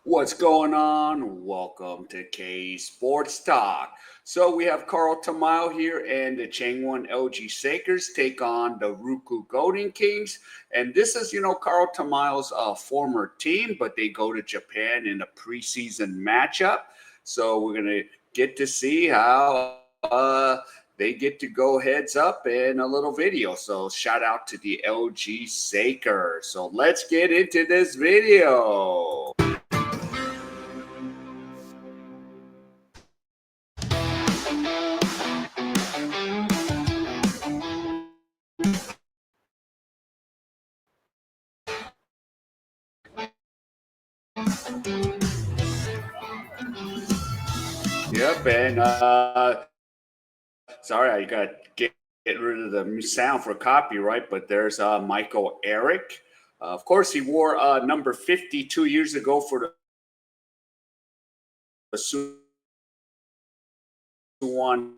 What's going on? Welcome to K Sports Talk. So we have Carl Tamayo here, and the Changwon LG Sakers take on the Ryukyu Golden Kings. And this is, Carl Tamayo's former team, but they go to Japan in a preseason matchup. So we're gonna get to see how they get to go heads up in a little video. So shout out to the LG Sakers. So let's get into this video. Yep, and sorry, I got to get rid of the sound for copyright, but there's Michael Eric. Of course, he wore number 50 2 years ago for the Suwon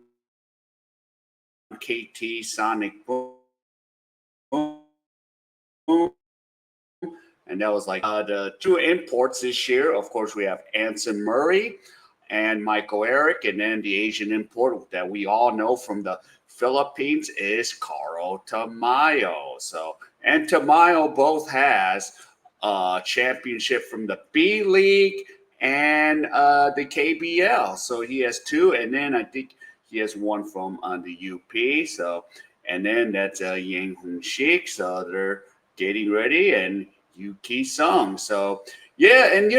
KT Sonicboom. And that was like the two imports this year. Of course, we have Anson Murray and Michael Eric, and then the Asian import that we all know from the Philippines is Carl Tamayo. So, and Tamayo both has a championship from the B League and the KBL. So he has two, and then I think he has one from the UP. So, and then that's Yang Hong Shik. So they're getting ready, and Yuki Sung. So yeah, and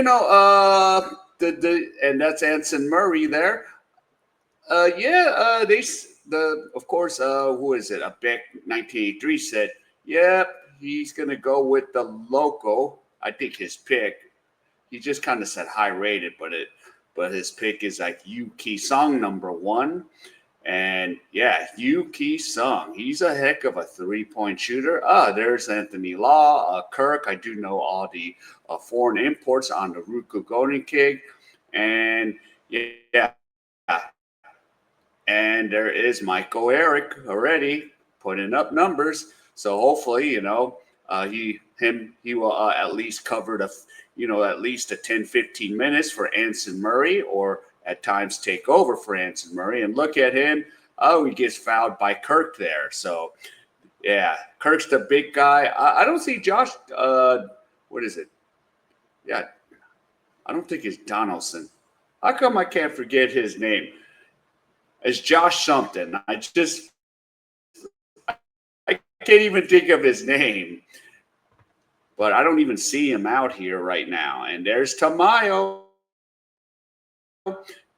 the and that's Anson Murray there. The of course who is it? A Beck 1983 said, "Yep, he's gonna go with the local." I think his pick. He just kind of said high rated, but his pick is like Yuki Sung number 1. And yeah, Yuki Sung. He's a heck of a 3-point shooter. There's Anthony Law, Kirk. I do know all the foreign imports on the Ryukyu Golden King. And yeah, and there is Michael Eric already putting up numbers. So hopefully, he will at least cover at least a 10, 15 minutes for Anson Murray, or at times take over for Anson Murray. And look at him. Oh, he gets fouled by Kirk there. So, yeah, Kirk's the big guy. I don't see Josh. What is it? Yeah, I don't think it's Donaldson. How come I can't forget his name? It's Josh something. I can't even think of his name. But I don't even see him out here right now. And there's Tamayo.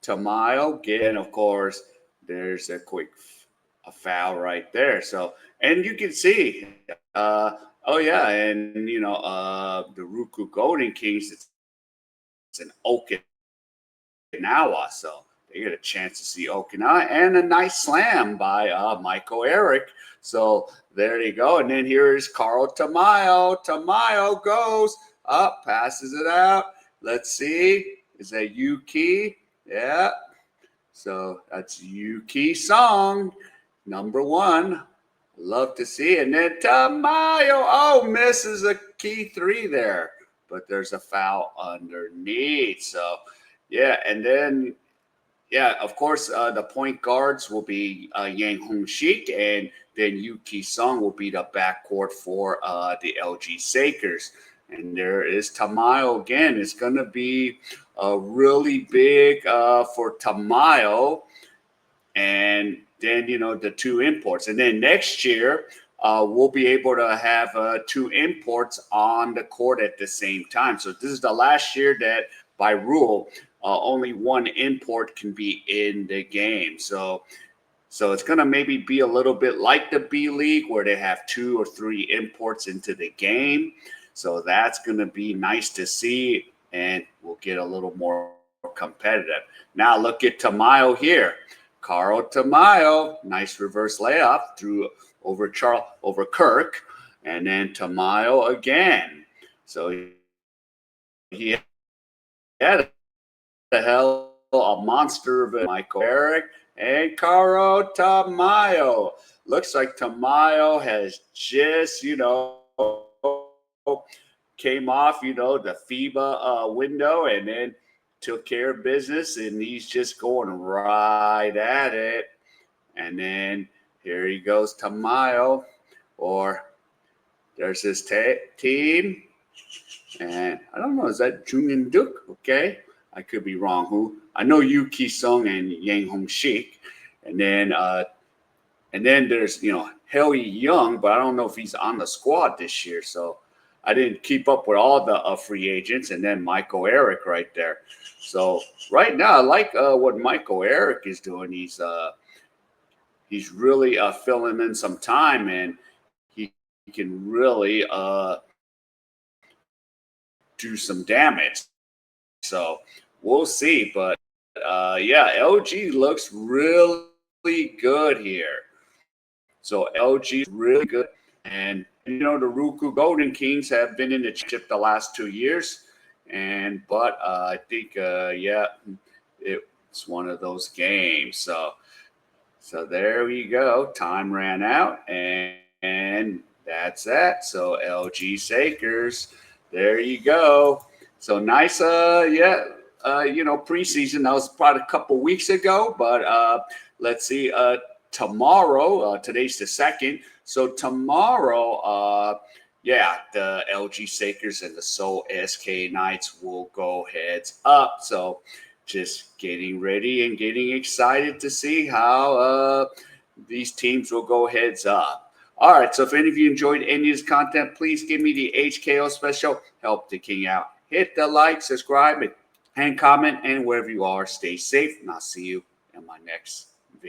Tamayo again, of course. There's a quick a foul right there. So, and you can see, oh yeah, and the Ryukyu Golden Kings. It's in Okinawa, so they get a chance to see Okinawa, and a nice slam by Michael Eric. So there you go. And then here is Carl Tamayo. Tamayo goes up, passes it out. Let's see. Is that Yuki? Yeah. So that's Yuki Song, number 1. Love to see it. And then Tamayo, misses a key 3 there. But there's a foul underneath. So, yeah. And then, yeah, of course, the point guards will be Yang Hong Shik, and then Yuki Sung will be the backcourt for the LG Sakers. And there is Tamayo again. It's going to be really big for Tamayo. And then, the two imports. And then next year, we'll be able to have 2 imports on the court at the same time. So this is the last year that, by rule, only 1 import can be in the game. So it's going to maybe be a little bit like the B League, where they have 2 or 3 imports into the game. So that's going to be nice to see, and we'll get a little more competitive. Now look at Tamayo here. Carl Tamayo, nice reverse layup through over Kirk, and then Tamayo again. So he had a hell of a monster of a Michael Eric and Carl Tamayo. Looks like Tamayo has just, came off, the FIBA window, and then took care of business, and he's just going right at it. And then here he goes, Tamayo, or there's his team. And I don't know, is that Jungin Duk? Okay, I could be wrong. Who? I know Yu Ki Sung and Yang Hong Shik. And then there's, Hei Young, but I don't know if he's on the squad this year. So I didn't keep up with all the free agents. And then Michael Eric right there. So right now, I like what Michael Eric is doing. He's really filling in some time, and he can really do some damage. So we'll see. But yeah, LG looks really good here. So LG is really good. And, the Ryukyu Golden Kings have been in the championship the last 2 years. But I think, yeah, it's one of those games. So there we go. Time ran out, and that's that. So LG Sakers, there you go. So nice, preseason. That was probably a couple weeks ago, but let's see. Tomorrow, today's the 2nd. So tomorrow, the LG Sakers and the Seoul SK Knights will go heads up. So just getting ready and getting excited to see how these teams will go heads up. All right, so if any of you enjoyed any of this content, please give me the HKO special. Help the king out. Hit the like, subscribe, and comment. And wherever you are, stay safe. And I'll see you in my next